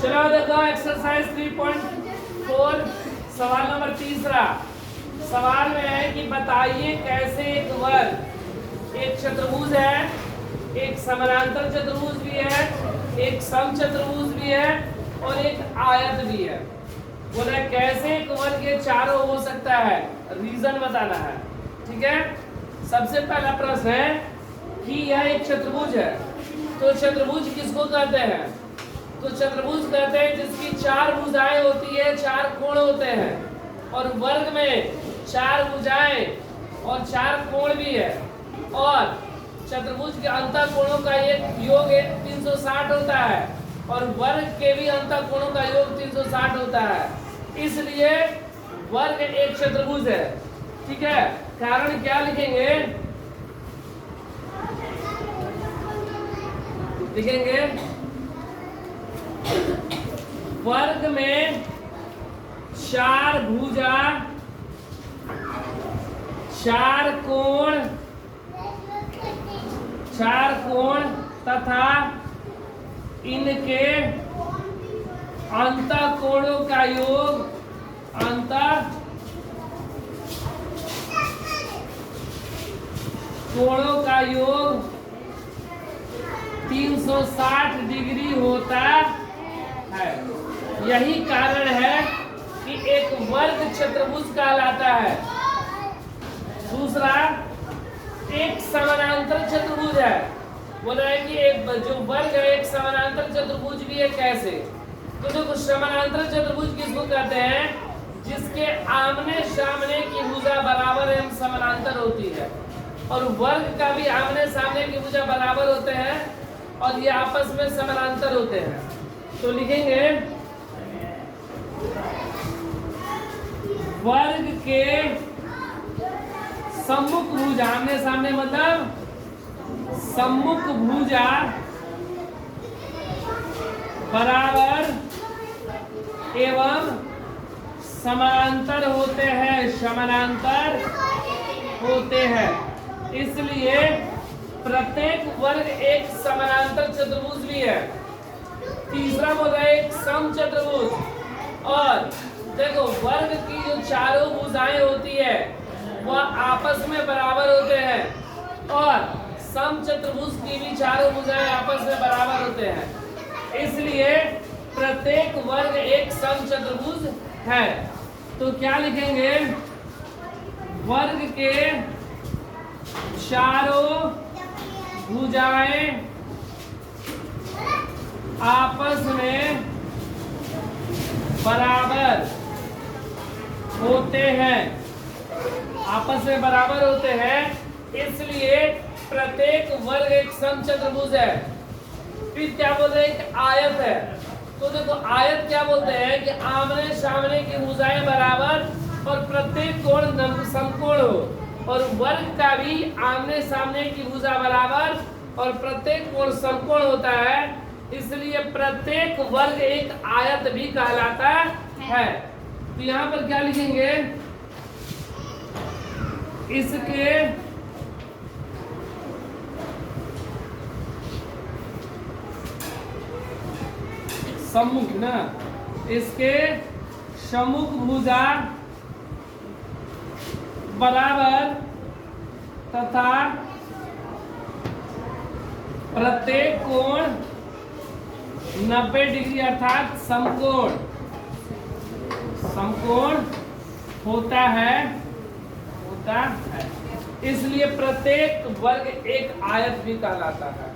चलो देखो एक्सरसाइज 3.4 सवाल नंबर तीसरा। सवाल में है कि बताइए कैसे एक वर्ग, एक चतुर्भुज है, एक समानांतर चतुर्भुज भी है, एक समचतुर्भुज भी है और एक आयत भी है। बोला कैसे एक वर्ग ये चारों हो सकता है, रीजन बताना है। ठीक है, सबसे पहला प्रश्न है कि यह एक चतुर्भुज है, तो चतुर्भुज किसको कहते हैं? तो चतुर्भुज कहते हैं जिसकी चार भुजाएं होती है, चार कोण होते हैं, और वर्ग में चार भुजाएं और चार कोण भी है, और चतुर्भुज के अंतः कोणों का एक योग 360 होता है और वर्ग के भी अंतः कोणों का योग 360 होता है। इसलिए वर्ग एक चतुर्भुज है। ठीक है, कारण क्या लिखेंगे? लिखेंगे वर्ग में चार भुजा, चार कोण तथा इनके अंतः कोणों का योग, अंतः कोणों का योग 360 डिग्री होता है। यही कारण है कि एक वर्ग चतुर्भुज कहलाता है। दूसरा, एक समानांतर चतुर्भुज है। बोला है कि एक जो वर्ग है एक समानांतर चतुर्भुज भी है। कैसे? तो देखो समानांतर चतुर्भुज किसको कहते हैं? जिसके आमने सामने की भुजा बराबर एवं समानांतर होती है, और वर्ग का भी आमने सामने की भुजा बराबर होते हैं और ये आपस में समानांतर होते हैं। तो लिखेंगे वर्ग के सम्मुख भुजा, आमने सामने मतलब सम्मुख भुजा बराबर एवं समानांतर होते हैं, समानांतर होते हैं। इसलिए प्रत्येक वर्ग एक समानांतर चतुर्भुज भी है। तीसरा बोल रहा है एक समचतुर्भुज। और देखो वर्ग की जो चारों भुजाएं होती है वह आपस में बराबर होते हैं, और समचतुर्भुज की भी चारों भुजाएं आपस में बराबर होते हैं। इसलिए प्रत्येक वर्ग एक समचतुर्भुज है। तो क्या लिखेंगे? वर्ग के चारों भुजाएं आपस में बराबर होते हैं, आपस में बराबर होते हैं। इसलिए प्रत्येक वर्ग एक समचतुर्भुज है। फिर क्या बोलते हैं? एक आयत है। तो देखो आयत क्या बोलते हैं कि आमने सामने की भुजाएं बराबर और प्रत्येक कोण समकोण हो, और वर्ग का भी आमने सामने की भुजा बराबर और प्रत्येक कोण समकोण होता है। इसलिए प्रत्येक वर्ग एक आयत भी कहलाता है। तो यहाँ पर क्या लिखेंगे? इसके सम्मुख ना, इसके सम्मुख भुजा बराबर तथा प्रत्येक कोण 90 डिग्री अर्थात समकोण होता है। इसलिए प्रत्येक वर्ग एक आयत भी कहलाता है।